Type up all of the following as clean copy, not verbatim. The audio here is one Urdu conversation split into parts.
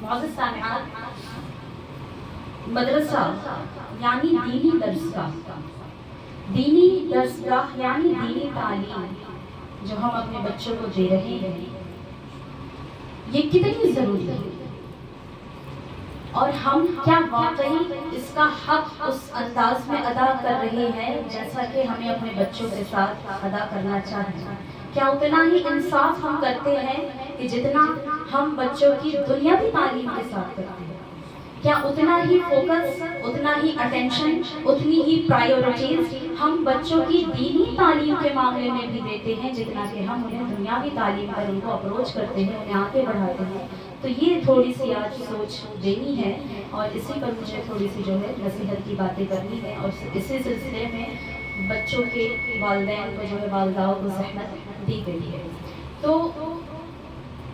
معزز سامعات، مدرسہ یعنی دینی درسگاہ، دینی درسگاہ یعنی دینی تعلیم جو ہم اپنے بچوں کو دے رہے ہیں، یہ کتنی ضروری ہے، اور ہم کیا واقعی اس کا حق اس انداز میں ادا کر رہے ہیں جیسا کہ ہمیں اپنے بچوں کے ساتھ ادا کرنا چاہیے؟ کیا اتنا ہی انصاف ہم کرتے ہیں کہ جتنا ہم بچوں کی دنیاوی تعلیم کے ساتھ کرتے ہیں؟ کیا اتنا ہی فوکس، اتنا ہی اٹینشن، اتنی ہی پرائیورٹیز ہم بچوں کی دینی تعلیم کے معاملے میں بھی دیتے ہیں جتنا کہ ہم انہیں دنیاوی تعلیم پر ان کو اپروچ کرتے ہیں، انہیں آگے بڑھاتے ہیں؟ تو یہ تھوڑی سی آج سوچ دینی ہے، اور اسی پر مجھے تھوڑی سی جو ہے نصیحت کی باتیں کرنی ہے، اور اسی سلسلے میں بچوں کے والدین کو جو ہے والداؤں کو زحمت دی گئی ہے۔ تو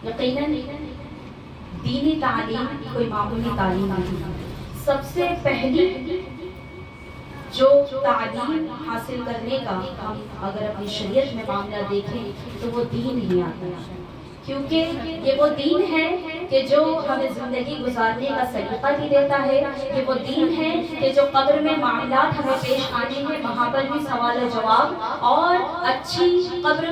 یقیناً دینی تعلیم کوئی معمولی تعلیم نہیں ہے۔ سب سے پہلی جو تعلیم حاصل کرنے کا ہم اگر اپنی شریعت میں معاملہ دیکھیں تو وہ دین ہی آتا ہے، کیونکہ یہ وہ دین ہے کہ جو ہمیں زندگی گزارنے کا سلیقہ بھی دیتا ہے، یہ وہ دین ہے کہ جو قبر میں معاملات ہمیں پیش آنے ہیں وہاں پر بھی سوال و جواب، اور اچھی قبر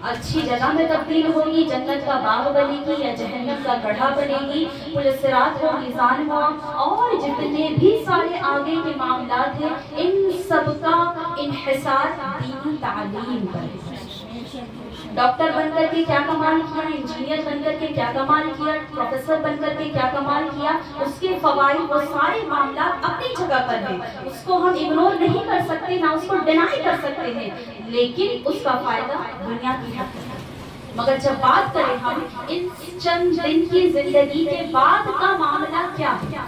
اچھی جگہ میں تبدیل ہوگی، جنت کا باغ بنے گی یا جہنم کا گڑھا بنے گی، پل صراط ہو، میزان ہو، اور جتنے بھی سارے آگے کے معاملات ہیں ان سب کا انحصار دینی تعلیم پر ہے۔ ڈاکٹر بن کر کے کیا کمال کیا، انجینئر بن کر کے کیا کمال کیا، پروفیسر بن کر کے کیا کمال کیا، اس کے فوائد وہ سارے معاملات اپنی جگہ پر ہیں، اس کو ہم اگنور نہیں کر سکتے، نہ اس کو ڈینائی کر سکتے ہیں، لیکن اس کا فائدہ دنیا کی حق ہے۔ مگر جب بات کریں ہم ان چند دن کی زندگی کے بعد کا معاملہ کیا ہے،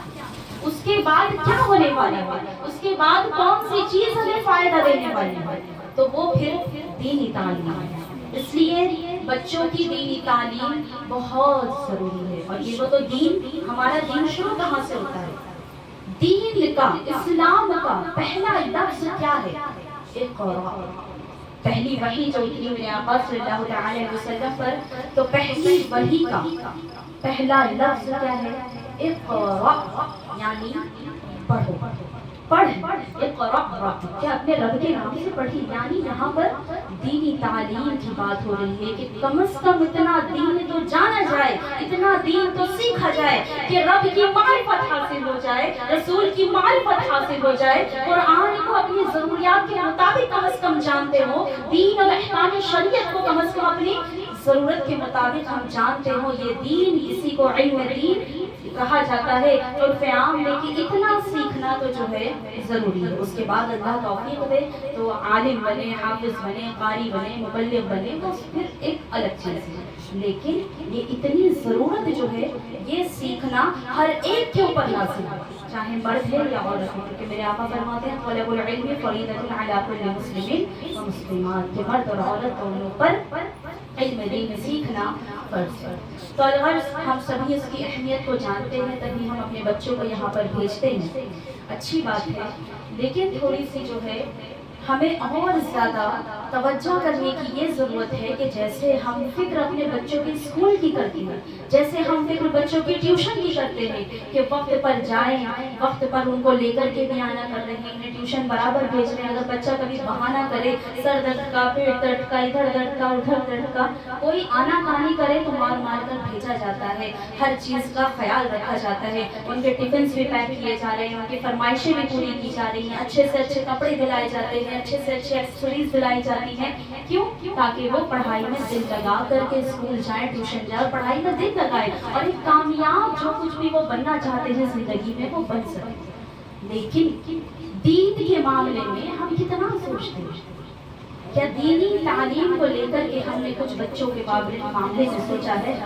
اس کے بعد کیا ہونے والا ہے، اس کے بعد کون سی چیز ہمیں فائدہ دینے والی ہے، تو وہ پھر دینی تعلیم ہے۔ اس لیے بچوں کی دینی تعلیم بہت ضروری ہے، اور یہ وہ تو دین، ہمارا دین شروع کہاں سے ہوتا ہے؟ دین کا، اسلام کا پہلا لفظ کیا ہے؟ اقرا۔ پہلی وحی جو اتری میرے آقا صلی اللہ علیہ وسلم پر، تو پہلی وحی کا پہلا لفظ کیا ہے؟ اقرا، یعنی پڑھو، پڑھ، اقرا، کیا اپنے رب کے نام سے پڑھی، یعنی یہاں پر دینی تعلیم کی بات ہو رہی ہے کہ کم از کم اتنا دین تو جانا جائے، اتنا دین تو سیکھا جائے کہ رب کی معرفت حاصل ہو جائے، رسول کی معرفت حاصل ہو جائے، قرآن کو اپنی ضروریات کے مطابق کم از کم جانتے ہو، دین اور احکام شریعت کو کم از کم اپنی ضرورت کے مطابق ہم جانتے ہو۔ یہ دین، اسی کو علم دین کہا جاتا ہے عرف عام میں، کہ اتنا سیکھنا تو جو ہے ضروری ہے۔ اس کے بعد اللہ توفیق دے تو عالم بنے، حافظ بنے، قاری بنے، مبلغ بنے، تو پھر ایک الگ چیز ہے، لیکن یہ اتنی ضرورت جو ہے یہ سیکھنا ہر ایک کے اوپر لازم ہے، چاہے مرد ہے یا عورت ہے، کیونکہ میرے آقا فرماتے ہیں طلب العلم فریضۃ علی کل مسلم و مسلمات، کہ مرد اور عورت دونوں پر علم دین سیکھنا فرض ہے۔ تو الغرض ہم سبھی اس کی اہمیت کو جانتے ہیں، تبھی ہم اپنے بچوں کو یہاں پر بھیجتے ہیں، اچھی بات ہے، لیکن تھوڑی سی جو ہے ہمیں اور زیادہ توجہ کرنے کی یہ ضرورت ہے کہ جیسے ہم فکر اپنے بچوں کے اسکول کی کرتے ہیں، جیسے ہم فکر بچوں کی ٹیوشن کی کرتے ہیں کہ وقت پر جائیں، وقت پر ان کو لے کر کے بھی آنا کر رہے ہیں، انہیں ٹیوشن برابر بھیج رہے ہیں، اگر بچہ کبھی بہانہ کرے، سر درد کا، پیٹ درد کا، ادھر درد کا، ادھر درد کا، کوئی آنا کہانی کرے تو مار مار کر بھیجا جاتا ہے، ہر چیز کا خیال رکھا جاتا ہے، ان کے ٹفنس بھی پیک کیے جا رہے ہیں، ان کی فرمائشیں بھی پوری کی جا رہی ہیں، اچھے سے اچھے کپڑے دلائے جاتے ہیں، اچھے سے اچھے ایکسسوریز دلائی جاتی ہیں، کیوں؟ تاکہ وہ پڑھائی میں دل لگا کر کے اسکول جائیں، ٹیوشن جائیں، پڑھائی میں دل لگائیں، اور ایک کامیاب جو کچھ بھی وہ بننا چاہتے ہیں زندگی میں وہ بن سکیں۔ لیکن دین کے معاملے میں ہم کتنا سوچتے ہیں؟ کیا دینی تعلیم کو لے کر کے ہم نے کچھ بچوں کے معاملے میں سوچا ہے؟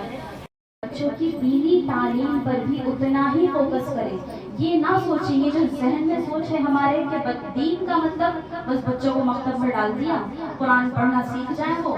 بچوں کی دینی تعلیم پر بھی اتنا ہی فوکس کریں، یہ نہ سوچیں، یہ جو ذہن میں سوچ ہے ہمارے کہ دین کا مطلب بس بچوں کو مکتب میں ڈال دیا، قرآن پڑھنا سیکھ جائیں، وہ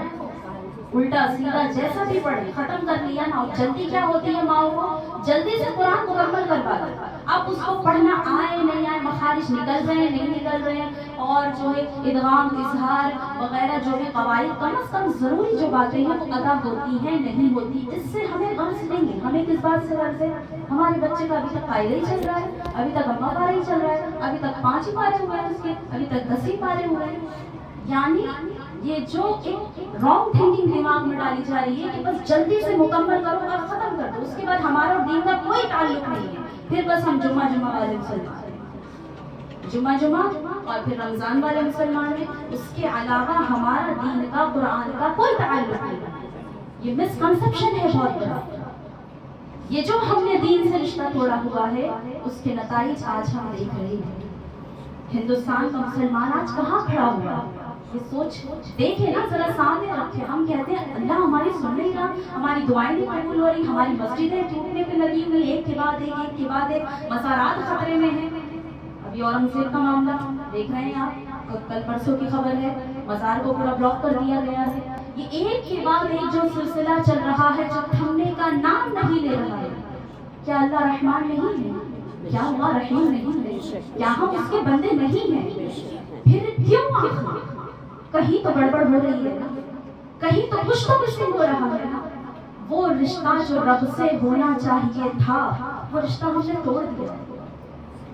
الٹا سیدھا جیسا بھی پڑھے ختم کر لیا نا، جلدی کیا ہوتی ہے ماؤں کو، جلدی سے قرآن مکمل کروا دیں، اب اس کو پڑھنا آئے نہیں آئے، مخارج مخارج نکل رہے ہیں نہیں نکل رہے ہیں، اور جو ہے ادغام اظہار وغیرہ جو ہے قواعد کم از کم ضروری جو باتیں ہیں وہ ادا ہوتی ہیں نہیں ہوتی، اس سے ہمیں غرض نہیں ہے. ہمیں کس بات سے غرض ہے؟ ہمارے بچے کا ابھی تک قاعدہ ہی چل رہا ہے، ابھی تک اما پارا ہی چل رہا ہے، ابھی تک 5 ہی پارے ہوئے ہیں اس کے، ابھی تک 10 ہی پارے ہوئے ہیں. یعنی یہ جو ایک رانگ تھنکنگ دماغ میں ڈالی جا رہی ہے کہ بس جلدی سے مکمل کرو اور ختم کر دو، اس کے بعد ہمارا دین کا کوئی تعلق نہیں ہے. پھر بس ہم جمعہ والے مسلمان ہیں، جمعہ اور پھر رمضان والے مسلمان ہیں، اس کے علاوہ ہمارا دین کا قرآن کا کوئی تعلق نہیں ہے. یہ مسکنسپشن ہے بہت بڑا. یہ جو ہم نے دین سے رشتہ توڑا ہوا ہے اس کے نتائج آج ہم دیکھ رہے ہیں. ہندوستان کا مسلمان آج کہاں کھڑا ہوا؟ یہ سوچ دیکھیں نا ذرا، سامنے رکھے. ہم کہتے ہیں اللہ ہماری سن نہیں رہا، ہماری دعائیں نہیں قبول ہو رہی، ہماری مسجدیں ٹوٹنے پہ لگی ہوئی، ایک کے بعد ایک مسارات خطرے میں ہیں. ابھی اورنگزیب کا معاملہ دیکھ رہے ہیں آپ، کل پرسوں کی خبر ہے، مزار کو پورا بلاک کر دیا گیا ہے. یہ ایک کے بعد ایک جو سلسلہ چل رہا ہے جو تھمنے کا نام نہیں لے رہا ہے. کیا اللہ رحمان نہیں ہے؟ کیا اللہ رحیم نہیں ہے؟ کیا ہم اس کے بندے نہیں ہیں؟ پھر کیوں آخر کہیں تو گڑبڑ ہو رہی ہے نا، کہیں تو کچھ نہیں ہو رہا ہے نا. وہ رشتہ جو رب سے ہونا چاہیے تھا وہ رشتہ ہم نے توڑ دیا.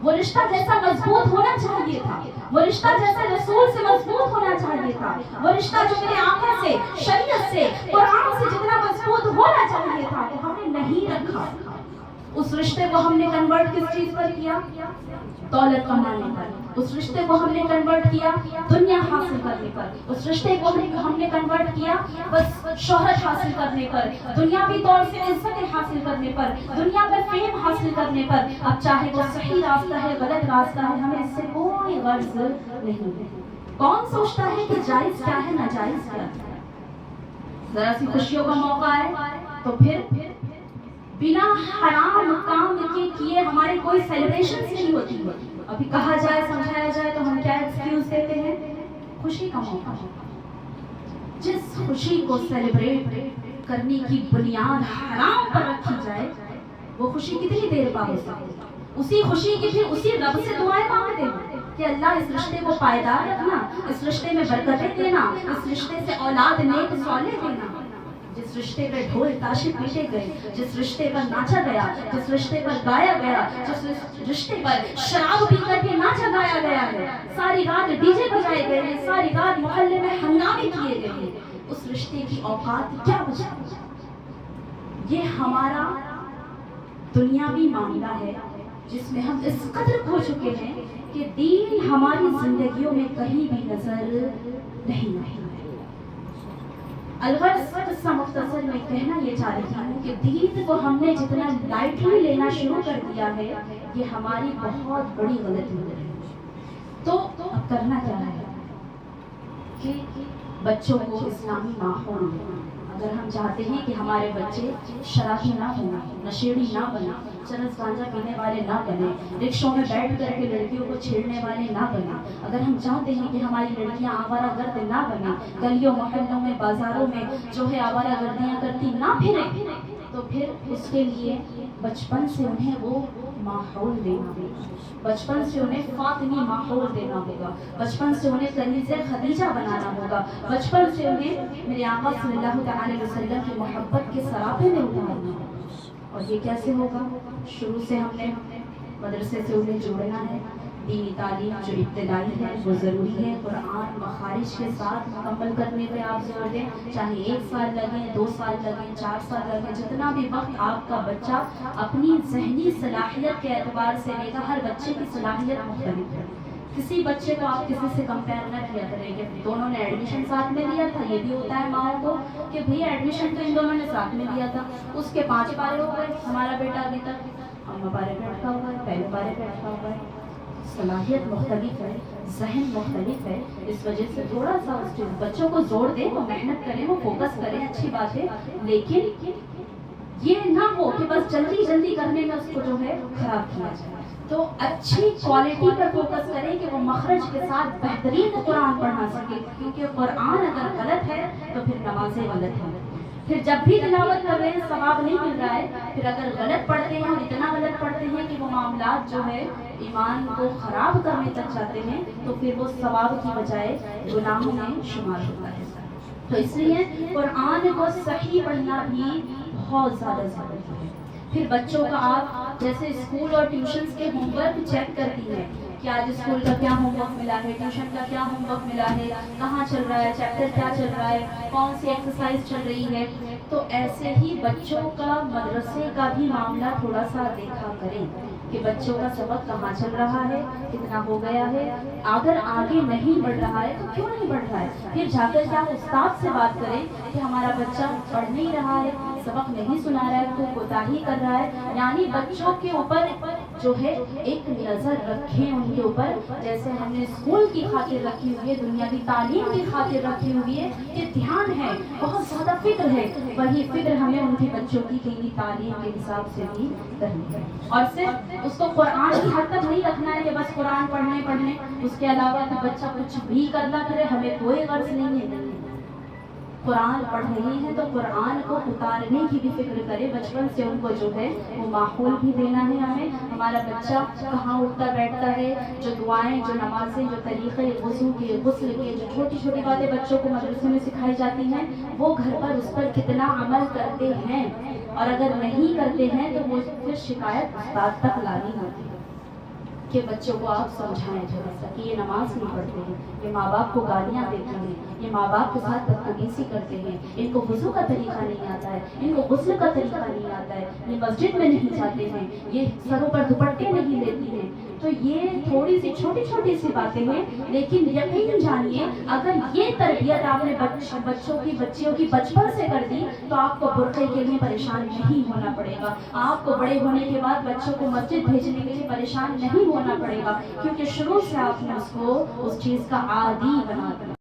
وہ رشتہ جیسا مضبوط ہونا چاہیے تھا، وہ رشتہ جیسا رسول سے مضبوط ہونا چاہیے تھا، وہ رشتہ جو میرے آقا سے، شریعت سے، قرآن سے جتنا مضبوط ہونا چاہیے تھا وہ ہم نے نہیں رکھا. اس رشتے کو ہم نے کنورٹ کس چیز پر کیا؟ دولت کمانے پر. اس رشتے کو ہم نے کنورٹ کیا دنیا حاصل کرنے پر. اس رشتے کو ہم نے کنورٹ کیا بس شہرت حاصل کرنے پر، دنیاوی طور سے عزت حاصل کرنے پر، دنیا میں فیم حاصل کرنے پر. اب چاہے وہ صحیح راستہ ہے غلط راستہ ہے، ہمیں اس سے کوئی غرض نہیں ہے. کون سوچتا ہے کہ جائز کیا ہے ناجائز کیا ہے؟ ذرا سی خوشیوں کا موقع ہے تو پھر بنا حرام کام کے کیے ہمارے کوئی سیلیبریشن نہیں ہوتی. ابھی کہا جائے سمجھایا جائے تو ہم کیا ایکسکیوز دیتے ہیں؟ خوشی کا موقع. جس خوشی کو سیلیبریٹ کرنے کی بنیاد حرام پر رکھی جائے وہ خوشی کتنی دیر بعد ہو سکتی ہے؟ اسی خوشی کی پھر اسی رب سے دعائیں مانگتے ہیں کہ اللہ اس رشتے کو پائیدار رکھنا، اس رشتے میں برکتیں دینا، اس رشتے سے اولاد نیک صالح دینا. جس رشتے پر ڈھول تاشے پیٹے گئے، جس رشتے پر ناچا گیا، جس رشتے پر گایا گیا، جس رشتے پر شراب پی کر کے ناچا گایا گیا ہے، ساری رات ڈی جے بجائے گئے ہیں، ساری رات محلے میں ہنگامے کیے گئے ہیں، اس رشتے کی اوقات کیا بچی؟ یہ ہمارا دنیاوی معاملہ ہے جس میں ہم اس قدر کھو چکے ہیں کہ دین ہماری زندگیوں میں کہیں بھی نظر نہیں آتا. الغرض قصہ مختصر میں کہنا یہ چاہ رہی ہوں کہ دین کو ہم نے جتنا لائٹلی لینا شروع کر دیا ہے یہ ہماری بہت بڑی غلطی ہے. تو اب کرنا کیا ہے کہ بچوں کو اسلامی ماحول میں، اگر ہم چاہتے ہیں کہ ہمارے بچے شرابی نہ بنے، نشیڑی نہ بنے، چرس گانجا پینے والے نہ بنے، رکشوں میں بیٹھ کر کے لڑکیوں کو چھیڑنے والے نہ بنے، اگر ہم چاہتے ہیں کہ ہماری لڑکیاں آوارہ گرد نہ بنے، گلیوں محلوں میں بازاروں میں جو ہے آوارہ گردیاں کرتی نہ پھریں، تو پھر اس کے لیے بچپن سے انہیں وہ ماحول دینا ہوگا، بچپن سے انہیں فاطمی ماحول دینا ہوگا، بچپن سے انہیں کنیز خدیجہ بنانا ہوگا، بچپن سے انہیں میرے آقا صلی اللہ تعالی وسلم کی محبت کے سراپے میں اتارنا ہوگا. اور یہ کیسے ہوگا؟ شروع سے ہم نے مدرسے سے انہیں جوڑنا ہے. دینی تعلیم جو ابتدائی ہے وہ ضروری ہے، قرآن مخارج کے ساتھ مکمل کرنے پہ آپ زور دیں، چاہے 1 سال لگیں، 2 سال لگیں، 4 سال لگیں، جتنا بھی وقت آپ کا بچہ اپنی ذہنی صلاحیت کے اعتبار سے لے گا. ہر بچے کی صلاحیت مختلف ہے. کسی بچے کو آپ کسی سے کمپیئر نہ کیا کریں کہ دونوں نے ایڈمیشن ساتھ میں لیا تھا. یہ بھی ہوتا ہے ماؤں کو کہ بھئی ایڈمیشن تو ان دونوں نے ساتھ میں لیا تھا، اس کے 5 پارے ہو گئے، ہمارا بیٹا ابھی تک اما پارے پہ اٹکا ہوا ہے، پہلے پارے پہ اٹکا ہوا ہے. صلاحیت مختلف ہے، ذہن مختلف ہے. اس وجہ سے تھوڑا سا اس بچوں کو زور دیں، وہ محنت کریں، وہ فوکس کریں، اچھی بات ہے، لیکن یہ نہ ہو کہ بس جلدی جلدی کرنے میں اس کو جو ہے خراب کیا جائے. تو اچھی کوالٹی پر فوکس کریں کہ وہ مخرج کے ساتھ بہترین قرآن پڑھا سکے، کیونکہ قرآن اگر غلط ہے تو پھر نمازیں غلط ہیں. پھر جب بھی تلاوت کر رہے ہیں ثواب نہیں مل رہا ہے، پھر اگر غلط پڑھتے ہیں اور اتنا غلط پڑھتے ہیں کہ وہ معاملات جو ہے ایمان کو خراب کرنے تک جاتے ہیں تو پھر وہ ثواب کی بجائے گناہوں میں شمار ہوتا ہے. تو اس لیے قرآن کو صحیح پڑھنا بھی بہت زیادہ ضروری ہے. پھر بچوں کا آپ جیسے اسکول اور ٹیوشنز کے ہوم ورک چیک کرتی ہیں کہ آج اسکول کا کیا ہوم ورک ملا ہے, ٹیوشن کا کیا ہوم ورک ملا ہے, کہاں چل رہا ہے, چیپٹر کیا چل رہا ہے, کون سی ایکسرسائز چل رہی ہے. تو ایسے ہی بچوں کا مدرسے کا بھی معاملہ تھوڑا سا دیکھا کریں کہ بچوں کا سبق کہاں چل رہا ہے, کتنا ہو گیا ہے. اگر آگے نہیں بڑھ رہا ہے تو کیوں نہیں بڑھ رہا ہے, پھر جا کر کے آپ استاد سے بات کریں کہ ہمارا بچہ پڑھ نہیں رہا ہے, سبق نہیں سنا رہا ہے, تو کوتاہی کر رہا ہے. یعنی بچوں کے اوپر جو ہے ایک نظر رکھیں ان کے اوپر, جیسے ہم نے اسکول کی خاطر رکھی ہوئی ہے, دنیاوی تعلیم کی خاطر رکھی ہوئی ہے, کہ دھیان ہے, بہت زیادہ فکر ہے, وہی فکر ہمیں ان کے بچوں کی دینی تعلیم کے حساب سے بھی کرنی ہے. اور صرف اس کو قرآن کی حد تک نہیں رکھنا ہے کہ بس قرآن پڑھنے, اس کے علاوہ کہ بچہ کچھ بھی کرنا کرے, ہمیں کوئی غرض نہیں ہے. قرآن پڑھ رہی ہے تو قرآن کو اتارنے کی بھی فکر کرے, بچپن سے ان کو جو ہے وہ ماحول بھی دینا ہے ہمیں. ہمارا بچہ کہاں اٹھتا بیٹھتا ہے, جو دعائیں, جو نمازیں, جو طریقے وضو کے, غسل کے, جو چھوٹی چھوٹی باتیں بچوں کو مدرسے میں سکھائی جاتی ہیں, وہ گھر پر اس پر کتنا عمل کرتے ہیں, اور اگر نہیں کرتے ہیں تو وہ پھر شکایت استاد تک لانی ہوتی ہے کہ بچوں کو آپ سمجھائیں تھوڑا سا کہ یہ نماز نہیں پڑھتے ہیں, یہ ماں باپ کو گالیاں دیتے ہیں, یہ ماں باپ کے ساتھ بدتمیزی کرتے ہیں, ان کو وضو کا طریقہ نہیں آتا ہے, ان کو غسل کا طریقہ نہیں آتا ہے, یہ مسجد میں نہیں جاتے ہیں, یہ سروں پر دوپٹے نہیں لیتی ہیں. تو یہ تھوڑی سی چھوٹی چھوٹی سی باتیں ہیں, لیکن یقین جانیے اگر یہ تربیت آپ نے بچیوں کی بچپن سے کر دی تو آپ کو برقعے کے لیے پریشان نہیں ہونا پڑے گا, آپ کو بڑے ہونے کے بعد بچوں کو مسجد بھیجنے کے لیے پریشان نہیں ہونا پڑے گا, کیونکہ شروع سے آپ نے اس کو اس چیز کا عادی بنا دیا.